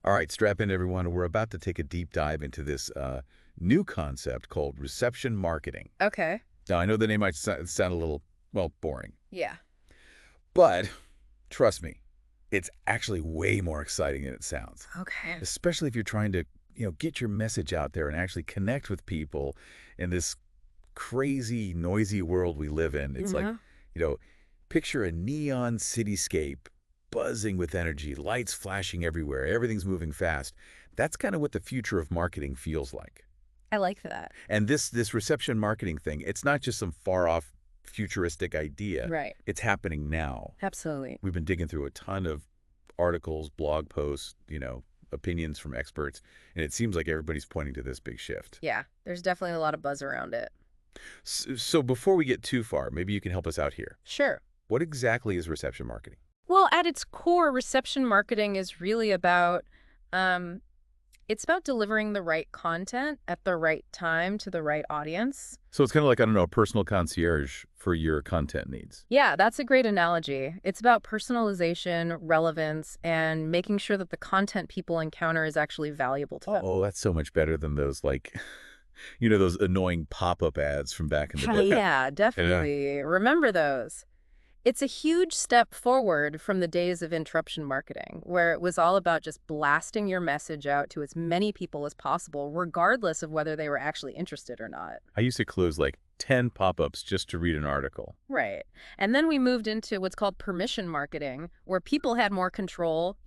All right, strap in, everyone. We're about to take a deep dive into this new concept called reception marketing. Okay. Now, I know the name might sound a little, well, boring, Yeah. but trust me, it's actually way more exciting than it sounds, Okay. especially if you're trying to, get your message out there and actually connect with people in this crazy, noisy world we live in. It's like, Yeah. you know, picture a neon cityscape buzzing with energy, lights flashing everywhere, everything's moving fast. That's kind of what the future of marketing feels like. I like that. And this reception marketing thing, it's not just some far off futuristic idea. Right. It's happening now. Absolutely. We've been digging through a ton of articles, blog posts, opinions from experts, and it seems like everybody's pointing to this big shift. Yeah. There's definitely a lot of buzz around it. So before we get too far, maybe you can help us out here. Sure. What exactly is reception marketing? Well, at its core, reception marketing is really about um it's about delivering the right content at the right time to the right audience. So it's kind of like, I don't know, a personal concierge for your content needs. Yeah, that's a great analogy. It's about personalization, relevance, and making sure that the content people encounter is actually valuable to them. Oh, that's so much better than those, like, those annoying pop-up ads from back in the day. Yeah, Yeah. definitely. Remember those. It's a huge step forward from the days of interruption marketing, where it was all about just blasting your message out to as many people as possible, regardless of whether they were actually interested or not. I used to close like 10 pop-ups just to read an article. Right. And then we moved into what's called permission marketing, where people had more control,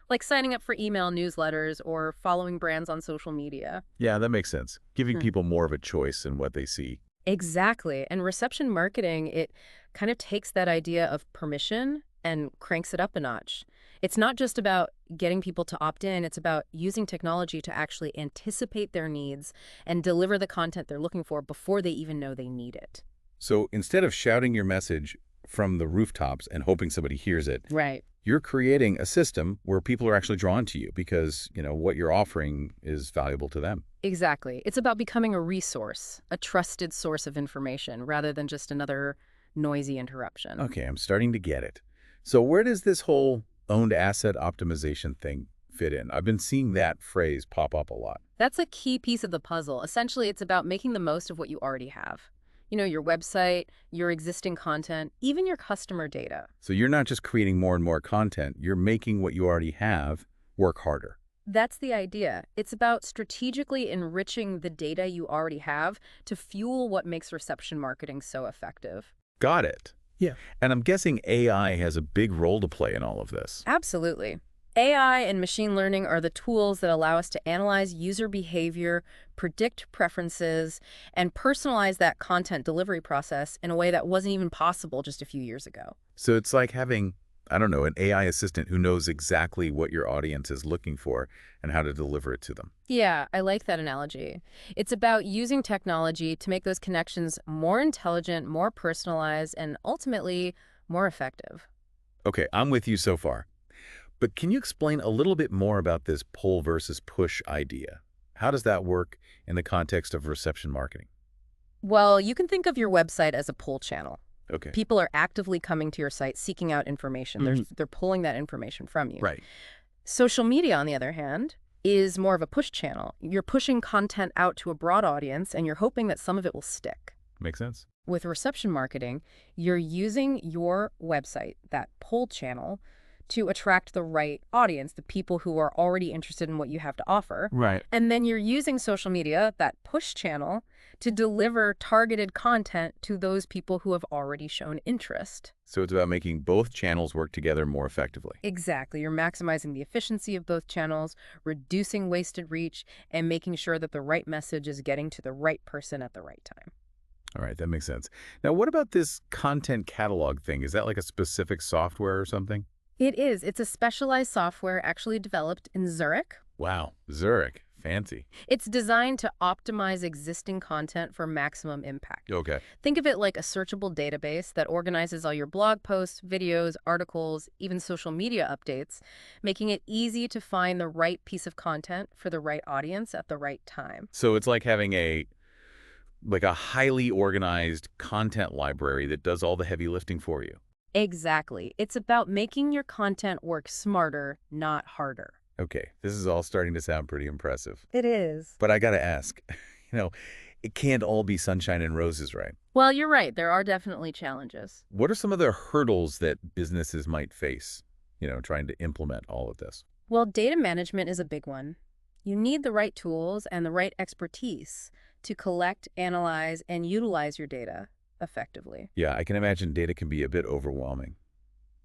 like signing up for email newsletters or following brands on social media. Yeah, that makes sense. Giving people more of a choice in what they see. Exactly. And reception marketing, it kind of takes that idea of permission and cranks it up a notch. It's not just about getting people to opt in, it's about using technology to actually anticipate their needs and deliver the content they're looking for before they even know they need it. So instead of shouting your message from the rooftops and hoping somebody hears it, Right. you're creating a system where people are actually drawn to you because, what you're offering is valuable to them. Exactly. It's about becoming a resource, a trusted source of information, rather than just another noisy interruption. Okay, I'm starting to get it. So where does this whole owned asset optimization thing fit in? I've been seeing that phrase pop up a lot. That's a key piece of the puzzle. Essentially, it's about making the most of what you already have. Your website, your existing content, even your customer data. So you're not just creating more and more content, you're making what you already have work harder. That's the idea. It's about strategically enriching the data you already have to fuel what makes reception marketing so effective. Got it. Yeah. And I'm guessing AI has a big role to play in all of this. Absolutely. AI and machine learning are the tools that allow us to analyze user behavior, predict preferences, and personalize that content delivery process in a way that wasn't even possible just a few years ago. So it's like having, I don't know, an AI assistant who knows exactly what your audience is looking for and how to deliver it to them. Yeah, I like that analogy. It's about using technology to make those connections more intelligent, more personalized, and ultimately more effective. Okay, I'm with you so far. But can you explain a little bit more about this pull versus push idea? How does that work in the context of reception marketing? Well, you can think of your website as a pull channel. Okay. People are actively coming to your site seeking out information. They're pulling that information from you. Right. Social media, on the other hand, is more of a push channel. You're pushing content out to a broad audience, and you're hoping that some of it will stick. Makes sense. With reception marketing, you're using your website, that pull channel, to attract the right audience, the people who are already interested in what you have to offer. Right. And then you're using social media, that push channel, to deliver targeted content to those people who have already shown interest. So it's about making both channels work together more effectively. Exactly. You're maximizing the efficiency of both channels, reducing wasted reach, and making sure that the right message is getting to the right person at the right time. All right, that makes sense. Now, what about this content catalog thing? Is that like a specific software or something? It is. It's a specialized software actually developed in Zurich. Wow, Zurich. Fancy. It's designed to optimize existing content for maximum impact. Okay. Think of it like a searchable database that organizes all your blog posts, videos, articles, even social media updates, making it easy to find the right piece of content for the right audience at the right time. So it's like having a highly organized content library that does all the heavy lifting for you. Exactly. It's about making your content work smarter, not harder. Okay, this is all starting to sound pretty impressive. It is. But I gotta ask, you know, it can't all be sunshine and roses, right? Well, you're right. There are definitely challenges. What are some of the hurdles that businesses might face, trying to implement all of this? Well, data management is a big one. You need the right tools and the right expertise to collect, analyze, and utilize your data effectively. Yeah, I can imagine data can be a bit overwhelming,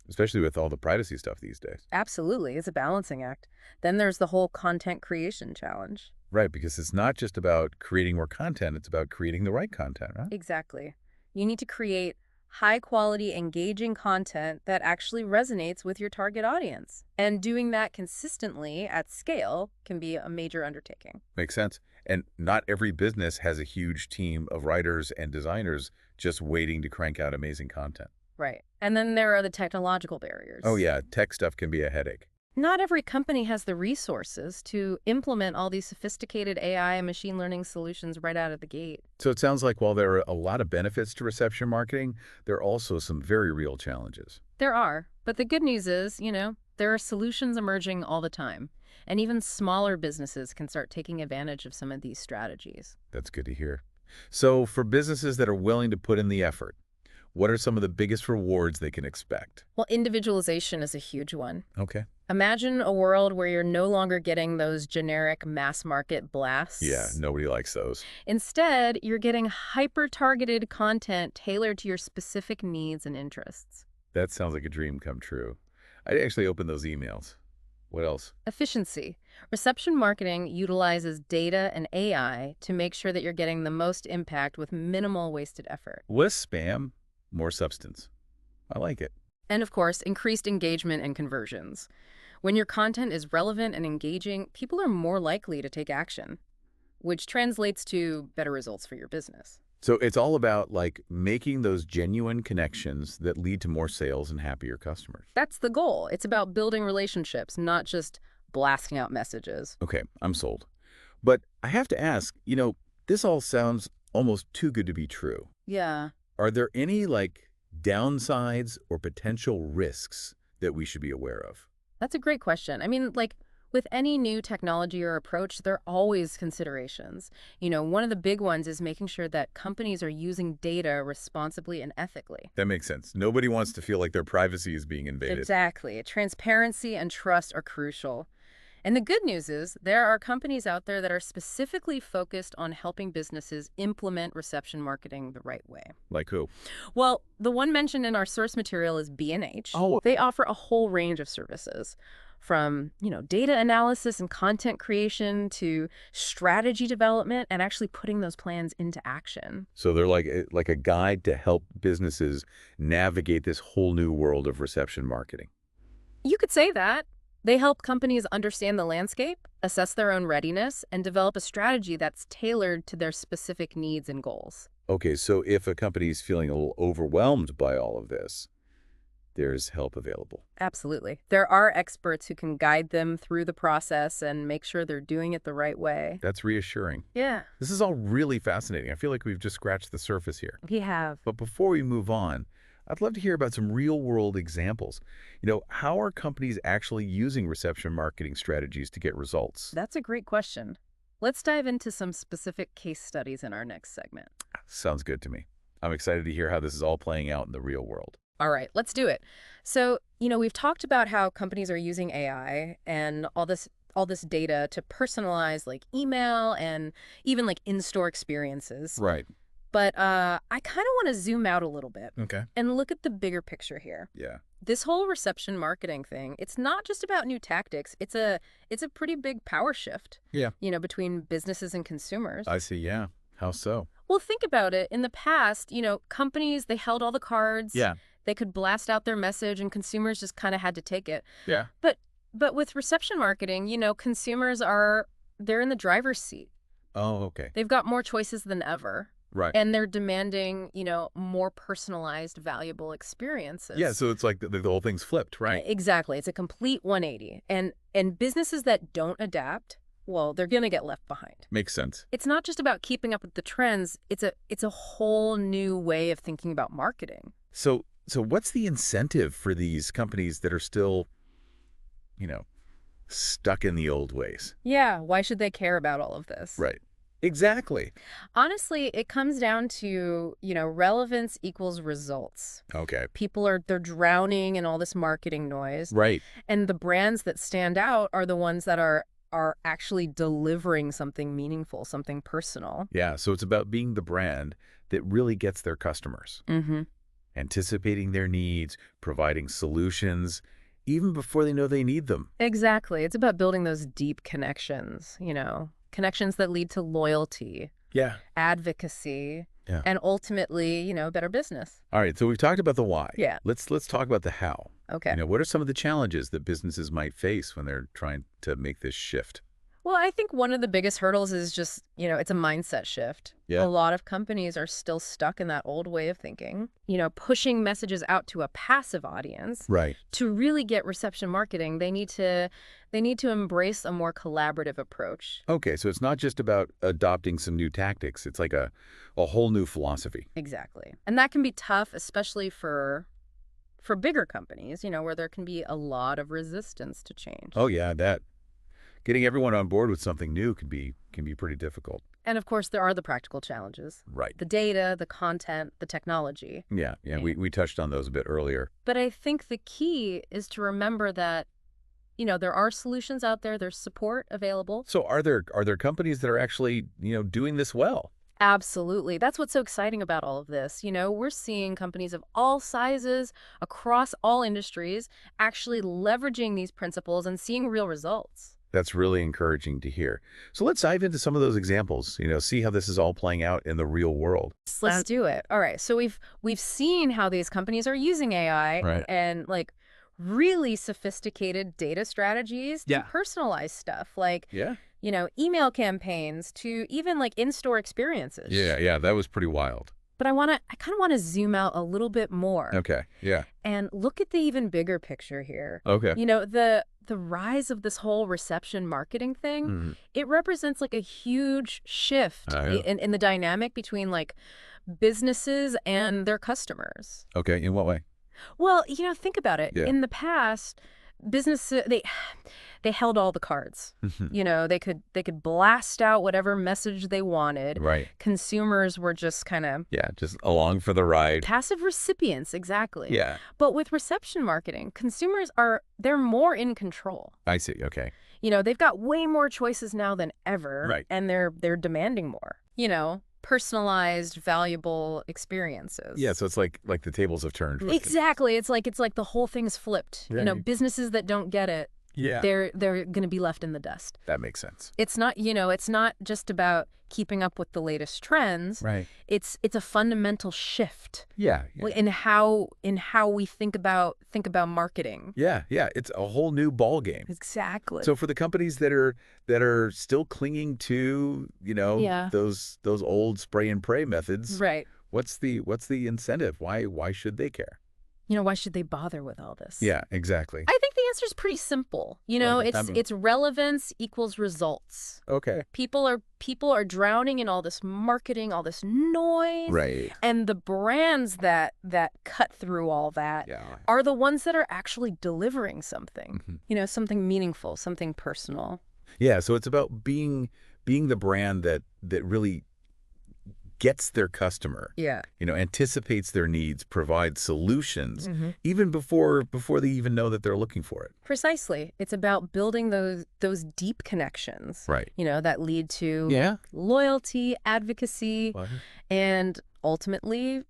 especially with all the privacy stuff these days. Absolutely, it's a balancing act. Then there's the whole content creation challenge. Right, because it's not just about creating more content, it's about creating the right content, right? Exactly. You need to create high quality, engaging content that actually resonates with your target audience. And doing that consistently at scale can be a major undertaking. Makes sense. And not every business has a huge team of writers and designers just waiting to crank out amazing content. Right. And then there are the technological Oh barriers. yeah, tech stuff can be a headache. Not every company has the resources to implement all these sophisticated AI and machine learning solutions right out of the gate. So it sounds like while there are a lot of benefits to reception marketing, there are also some very real challenges. There are, but the good news is, there are solutions emerging all the time. And even smaller businesses can start taking advantage of some of these strategies. That's good to hear. So for businesses that are willing to put in the effort, what are some of the biggest rewards they can expect? Well, individualization is a huge one. Okay. Imagine a world where you're no longer getting those generic mass market Yeah, blasts. nobody likes those. Instead, you're getting hyper-targeted content tailored to your specific needs and interests. That sounds like a dream come true. I actually opened those emails. What else? Efficiency. Reception marketing utilizes data and AI to make sure that you're getting the most impact with minimal wasted effort. Less spam, more substance. I like it. And of course, increased engagement and conversions. When your content is relevant and engaging, people are more likely to take action, which translates to better results for your business. So it's all about like making those genuine connections that lead to more sales and happier customers. That's the goal. It's about building relationships, not just blasting out messages. Okay, I'm sold. But I have to ask, this all sounds almost too good to be true. Yeah. Are there any like downsides or potential risks that we should be aware of? That's a great question. I mean, like with any new technology or approach, there are always considerations. One of the big ones is making sure that companies are using data responsibly and ethically. That makes sense. Nobody wants to feel like their privacy is being invaded. Exactly. Transparency and trust are crucial. And the good news is there are companies out there that are specifically focused on helping businesses implement reception marketing the right way. Like who? Well, the one mentioned in our source material is B&H. Oh, They offer a whole range of services from, data analysis and content creation to strategy development and actually putting those plans into action. so they're like a guide to help businesses navigate this whole new world of reception marketing. You could say that. They help companies understand the landscape, assess their own readiness, and develop a strategy that's tailored to their specific needs and goals. Okay, so if a company is feeling a little overwhelmed by all of this, there's help available. Absolutely. There are experts who can guide them through the process and make sure they're doing it the right way. That's reassuring. Yeah, This is all really fascinating. I feel like we've just scratched the surface here. we have. But before we move on, I'd love to hear about some real-world examples. How are companies actually using reception marketing strategies to get results? That's a great question. Let's dive into some specific case studies in our next segment. Sounds good to me. I'm excited to hear how this is all playing out in the real world. All right, let's do it. So, we've talked about how companies are using AI and all this data to personalize like email and even like in-store experiences. Right. But I kind of want to zoom out a little bit Okay. and look at the bigger picture here. Yeah. This whole reception marketing thing, it's not just about new tactics. It's a pretty big power shift, Yeah. between businesses and consumers. I see, yeah. How so? Well, think about it. In the past, companies, they held all the cards. Yeah. They could blast out their message and consumers just kind of had to take it. Yeah. But with reception marketing, consumers they're in the driver's seat. Oh, okay. They've got more choices than ever. Right. And they're demanding, more personalized, valuable experiences. Yeah, so it's like the whole thing's flipped, right? Exactly. It's a complete 180. And businesses that don't adapt, well, they're going to get left behind. Makes sense. It's not just about keeping up with the trends. It's a whole new way of thinking about marketing. So what's the incentive for these companies that are still, you know, Stuck in the old ways. Yeah, why should they care about all of this? Right. Exactly. Honestly, it comes down to, relevance equals results. Okay. They're drowning in all this marketing noise, Right. and the brands that stand out are the ones that are actually delivering something meaningful, something personal. Yeah, so it's about being the brand that really gets their customers, Mm-hmm. anticipating their needs, providing solutions, even before they know they need them. Exactly. It's about building those deep connections, connections that lead to loyalty, Yeah. advocacy, Yeah. and ultimately, better business. All right, so we've talked about the why. Yeah. Let's talk about the how. Okay. What are some of the challenges that businesses might face when they're trying to make this shift? Well, I think one of the biggest hurdles is just, it's a mindset shift. Yeah. A lot of companies are still stuck in that old way of thinking, pushing messages out to a passive audience. Right. To really get reception marketing, they need to embrace a more collaborative approach. Okay, so it's not just about adopting some new tactics. It's like a whole new philosophy. Exactly. And that can be tough, especially for bigger companies, where there can be a lot of resistance to change. Oh yeah, that getting everyone on board with something new can be pretty difficult. And of course, there are the practical challenges. Right. The data, the content, the technology. Yeah, we touched on those a bit earlier. But I think the key is to remember that, there are solutions out there, there's support available. So are there companies that are actually, doing this well? Absolutely. That's what's so exciting about all of this. We're seeing companies of all sizes across all industries actually leveraging these principles and seeing real results. That's really encouraging to hear. So let's dive into some of those examples, see how this is all playing out in the real world. Let's do it. All right. So we've seen how these companies are using AI Right. and really sophisticated data strategies to Yeah. personalize stuff like, Yeah. email campaigns to even in-store experiences. Yeah, that was pretty wild. But I kind of want to zoom out a little bit more Okay. Yeah. and look at the even bigger picture here. Okay. The rise of this whole reception marketing thing, Mhm. it represents a huge shift Oh, yeah. in the dynamic between businesses and their customers. Okay. In what way? Well, think about it. Yeah. In the past, businesses they held all the cards. They could blast out whatever message they wanted. Right. Consumers were just kind of Yeah, just along for the ride. passive recipients, exactly. Yeah. But with reception marketing, they're more in control. I see. Okay. They've got way more choices now than ever. Right. And they're demanding more. Personalized, valuable experiences. Yeah, so it's like the tables have turned. Exactly. It's like the whole thing's flipped. Right. Businesses that don't get it, Yeah. they're going to be left in the dust. That makes sense. It's not, it's not just about keeping up with the latest trends. Right. It's a fundamental shift Yeah. in how we think about marketing. Yeah. It's a whole new ball game. Exactly. So for the companies that are still clinging to, Yeah. those old spray and pray methods, Right. what's the incentive? Why should they care? Why should they bother with all this? Yeah, exactly. I think the answer is pretty simple. Well, It's relevance equals results. Okay. People are drowning in all this marketing, all this noise. Right. And the brands that cut through all that Yeah. are the ones that are actually delivering something. Mhm. Something meaningful, something personal. Yeah, so it's about being the brand that really gets their customer, Yeah. anticipates their needs, provides solutions, Mm-hmm. even before they even know that they're looking for it. Precisely. It's about building those deep connections. Right. That lead to Yeah. loyalty, advocacy, All and ultimately,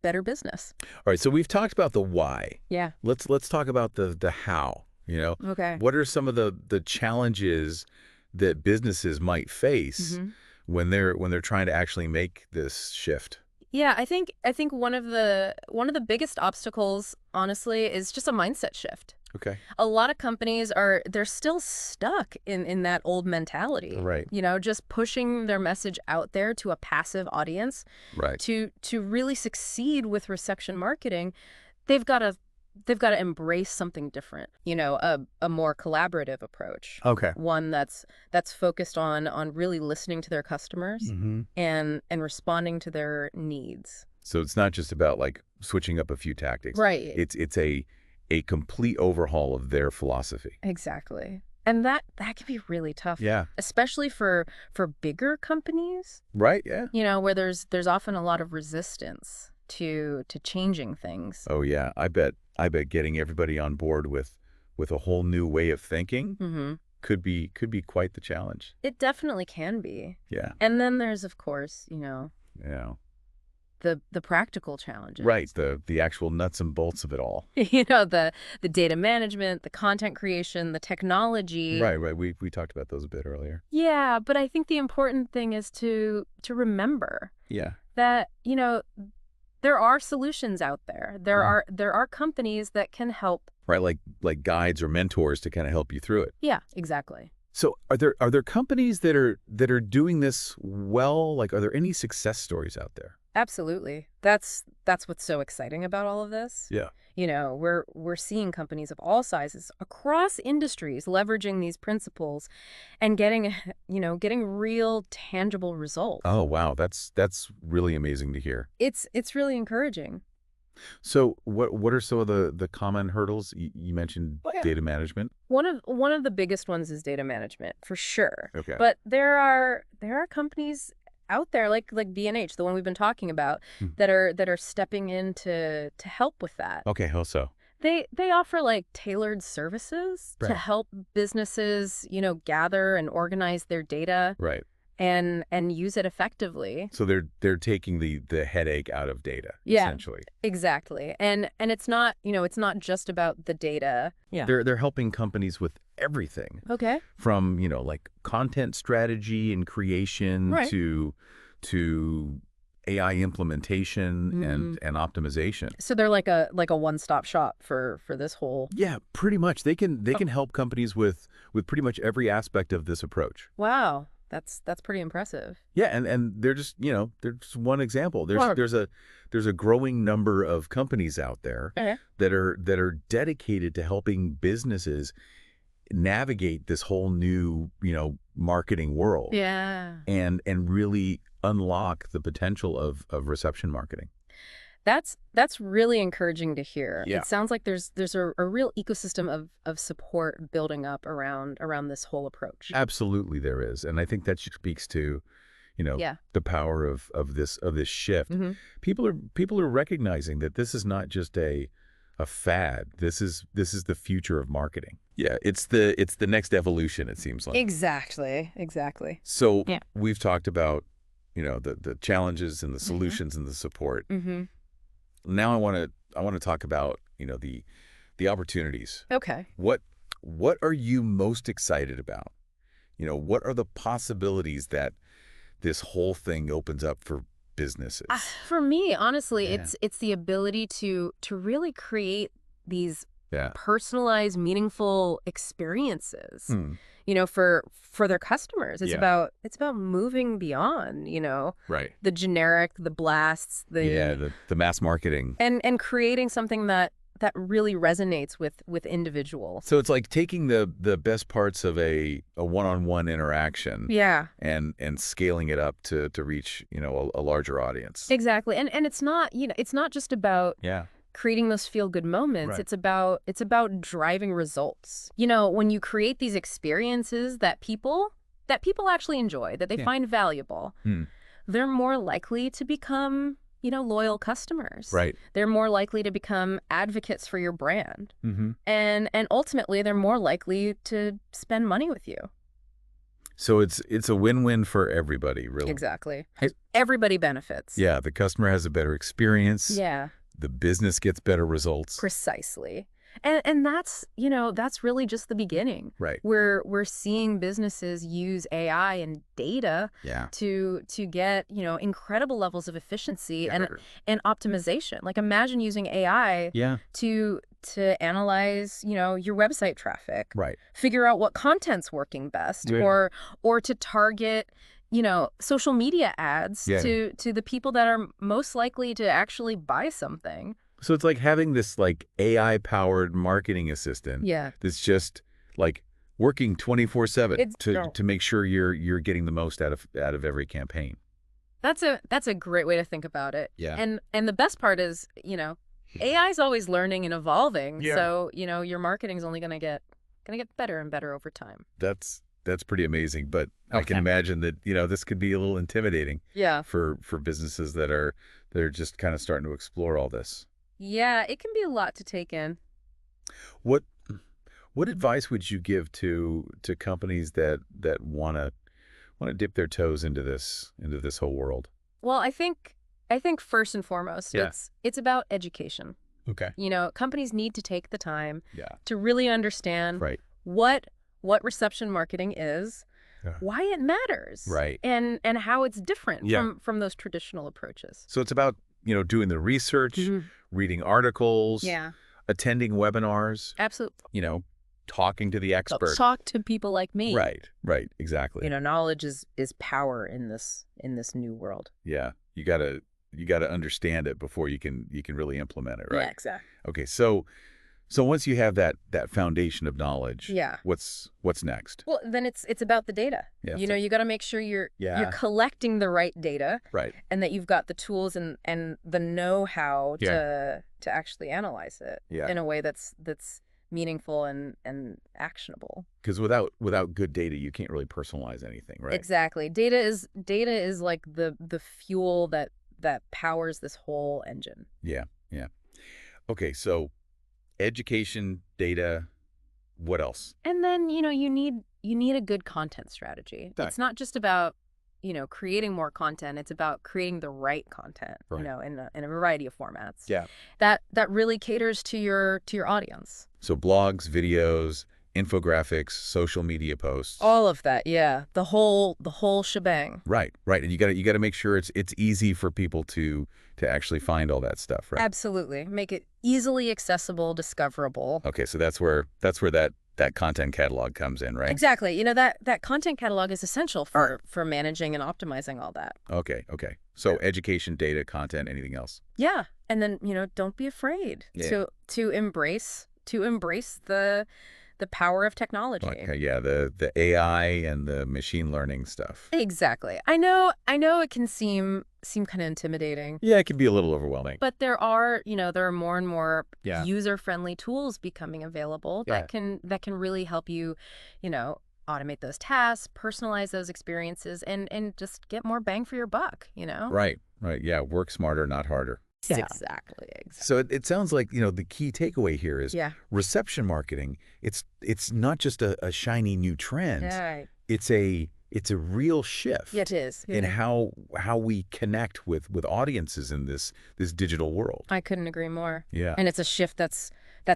better business. right, so we've talked about the why. Yeah. Let's talk about the how, Okay. What are some of the challenges that businesses might face Mhm. when they're trying to actually make this shift? Yeah, I think one of the biggest obstacles, honestly, is just a mindset shift. Okay. A lot of companies they're still stuck in that old mentality. Right. Just pushing their message out there to a passive audience. Right. To really succeed with reception marketing, they've got to embrace something different. A more collaborative approach. Okay. One that's focused on really listening to their customers Mm-hmm. and responding to their needs. So it's not just about switching up a few tactics. Right. It's a complete overhaul of their philosophy. Exactly. And that can be really tough, Yeah. especially for bigger companies, Right, yeah. where there's often a lot of resistance to changing things. Oh, yeah. I bet getting everybody on board with a whole new way of thinking Hmm. could be quite the challenge. It definitely can be. Yeah. And then there's, of course, Yeah. the practical challenges. Right, the actual nuts and bolts of it all. The data management, the content creation, the technology. Right, right. We talked about those a bit earlier. Yeah, but I think the important thing is to remember Yeah. that, there are solutions out there. There are companies that can help. Right, like guides or mentors to kind of help you through it. Yeah, exactly. So are there companies that are doing this well? Like, are there any success stories out there? Absolutely. That's what's so exciting about all of this. Yeah. We're seeing companies of all sizes across industries leveraging these principles and getting real tangible results. Oh, wow. That's really amazing to hear. It's really encouraging. So what are some of the common hurdles? You mentioned Oh, yeah. data management. One of the biggest ones is data management, for sure. Okay. But there are companies out there like B&H, the one we've been talking about, Hmm. that are stepping in to help with that. Okay, how so? They offer like tailored services to Right. help businesses, gather and organize their data Right. and use it effectively. So they're taking the headache out of data, Yeah. essentially. Exactly. And it's not, it's not just about the data. Yeah. They're helping companies with everything Okay. from, like content strategy and creation Right. to AI implementation and optimization. So they're like a one-stop shop for this whole. Yeah, pretty much. They can help companies with pretty much every aspect of this approach. Wow. That's pretty impressive. Yeah, and they're just, they're just one example. Wow. There's a growing number of companies out there Okay. that are dedicated to helping businesses navigate this whole new, marketing world. Yeah. And really unlock the potential of reception marketing. That's really encouraging to hear. Yeah. It sounds like there's a real ecosystem of support building up around this whole approach. Absolutely there is. And I think that speaks to, Yeah. the power of this shift. Hmm. People are recognizing that this is not just a fad. This is the future of marketing. Yeah, it's the next evolution, it seems like. Exactly. So Yeah. we've talked about, the challenges and the solutions and the support. Mm-hmm. Now I want to talk about, the opportunities. Okay. What are you most excited about? What are the possibilities that this whole thing opens up for businesses? For me, honestly, Yeah. it's the ability to really create these Yeah. personalized, meaningful experiences. Hmm. For their customers. It's Yeah. about moving beyond, Right. the generic, the blasts, Yeah, the mass marketing. and creating something that really resonates with individuals. So it's like taking the best parts of a one-on-one interaction Yeah. and scaling it up to reach, a larger audience. Exactly. And it's not, it's not just about Yeah. creating those feel-good moments. Right. It's about driving results. When you create these experiences that people actually enjoy, that they Yeah. find valuable, Hmm. they're more likely to become, loyal customers. Right. They're more likely to become advocates for your brand. Mm-hmm. And ultimately, they're more likely to spend money with you. So it's a win-win for everybody, really. Exactly. Hey- Everybody benefits. Yeah, the customer has a better experience. Yeah. The business gets better results. Precisely. And that's, that's really just the beginning. Right. We're seeing businesses use AI and data Yeah. to get, incredible levels of efficiency and Sure. optimization. Like imagine using AI Yeah. to analyze, your website traffic, Right. figure out what content's working best, Yeah. or to target, social media ads Yeah. to the people that are most likely to actually buy something. So it's like having this like AI-powered marketing assistant Yeah. that's just like working 24/7 It's- to make sure you're getting the most out of every campaign. That's a great way to think about it. Yeah. And the best part is, AI is always learning and evolving. Yeah. So, your marketing's only going to get going to get better and better over time. That's pretty amazing, but I can Okay. imagine that, this could be a little intimidating Yeah. for businesses that are just kind of starting to explore all this. Yeah, it can be a lot to take in. What what advice would you give to companies that want to dip their toes into this whole world? Well, I think first and foremost, Yeah. it's about education. Okay. Companies need to take the time Yeah. to really understand Right. what reception marketing is, Yeah. why it matters, Right. and how it's different Yeah. from those traditional approaches. So it's about, doing the research, Mhm. reading articles, Yeah, attending webinars, absolutely. talking to the expert. Talk to people like me. Right. Right. Exactly. Knowledge is power in this new world. Yeah. You gotta understand it before you can really implement it, right? Yeah, exactly. Okay. So once you have that foundation of knowledge, Yeah. what's next? Well, then it's about the data. Yeah. You got to make sure you're Yeah. collecting the right data Right. and that you've got the tools and the know-how Yeah. to actually analyze it Yeah. in a way that's meaningful and actionable. Because without good data, you can't really personalize anything, right? Exactly. Data is like the fuel that powers this whole engine. Yeah. Yeah. Okay. So education, data, what else? And then, you need a good content strategy. Okay. It's not just about, creating more content. It's about creating the right content, Right. in a variety of formats. Yeah. That really caters to your audience. So blogs, videos, infographics, social media posts. All of that, yeah. The whole shebang. Right, right. And you got to make sure it's easy for people to actually find all that stuff, right? Absolutely. Make it easily accessible, discoverable. Okay, so that's where that content catalog comes in, right? Exactly. That content catalog is essential for managing and optimizing all that. Okay, okay. So education, data, content, anything else? Yeah. And then, don't be afraid Yeah. to embrace the power of technology. Okay, yeah, the AI and the machine learning stuff. Exactly. I know it can seem kind of intimidating, Yeah, it can be a little overwhelming. but there are more and more Yeah. user-friendly tools becoming available Yeah. that can really help you, automate those tasks, personalize those experiences, and just get more bang for your buck, Right, right. Yeah, work smarter, not harder. Yeah. Exactly. So it sounds like, the key takeaway here is Yeah. reception marketing. It's not just a shiny new trend. Right. It's a real shift Yeah, it is. in how we connect with audiences in this digital world. I couldn't agree more. Yeah. And it's a shift that's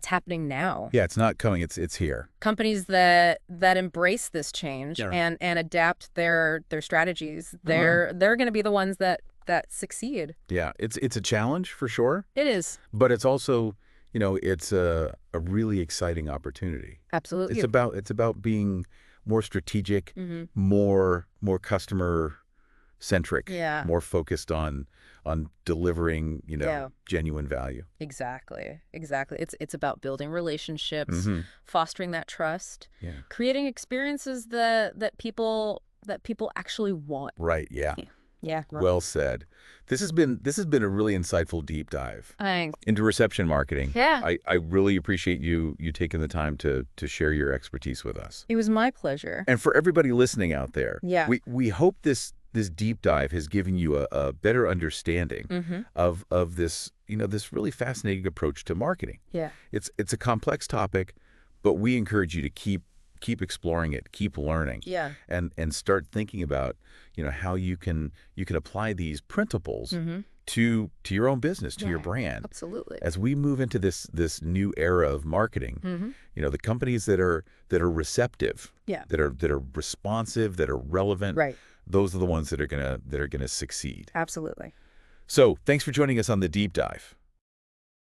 happening now. Yeah, it's not coming, it's here. Companies that embrace this change Yeah. and adapt their strategies, they're going to be the ones that succeed. Yeah, it's a challenge for sure, It is. but it's also, it's a really exciting opportunity. Absolutely. It's about being more strategic, Mhm. more customer centric, Yeah. more focused on delivering, Yeah. genuine value. Exactly. It's about building relationships, Mhm. fostering that trust, Yeah. creating experiences that people actually want. Right, yeah. Yeah. Well said. This has been a really insightful deep dive Thanks. into reception marketing. Yeah. I really appreciate you taking the time to share your expertise with us. It was my pleasure. And for everybody listening out there, Yeah. we hope this deep dive has given you a better understanding Mm-hmm. of this, this really fascinating approach to marketing. Yeah. It's a complex topic, but we encourage you to keep exploring it, keep learning. Yeah. And start thinking about, how you can apply these principles Mm-hmm. to your own business, to your Yeah. brand. Absolutely. As we move into this new era of marketing, Mm-hmm. the companies that are receptive, Yeah. that are responsive, that are relevant, Right. those are the ones that are gonna succeed. Absolutely. So thanks for joining us on the deep dive.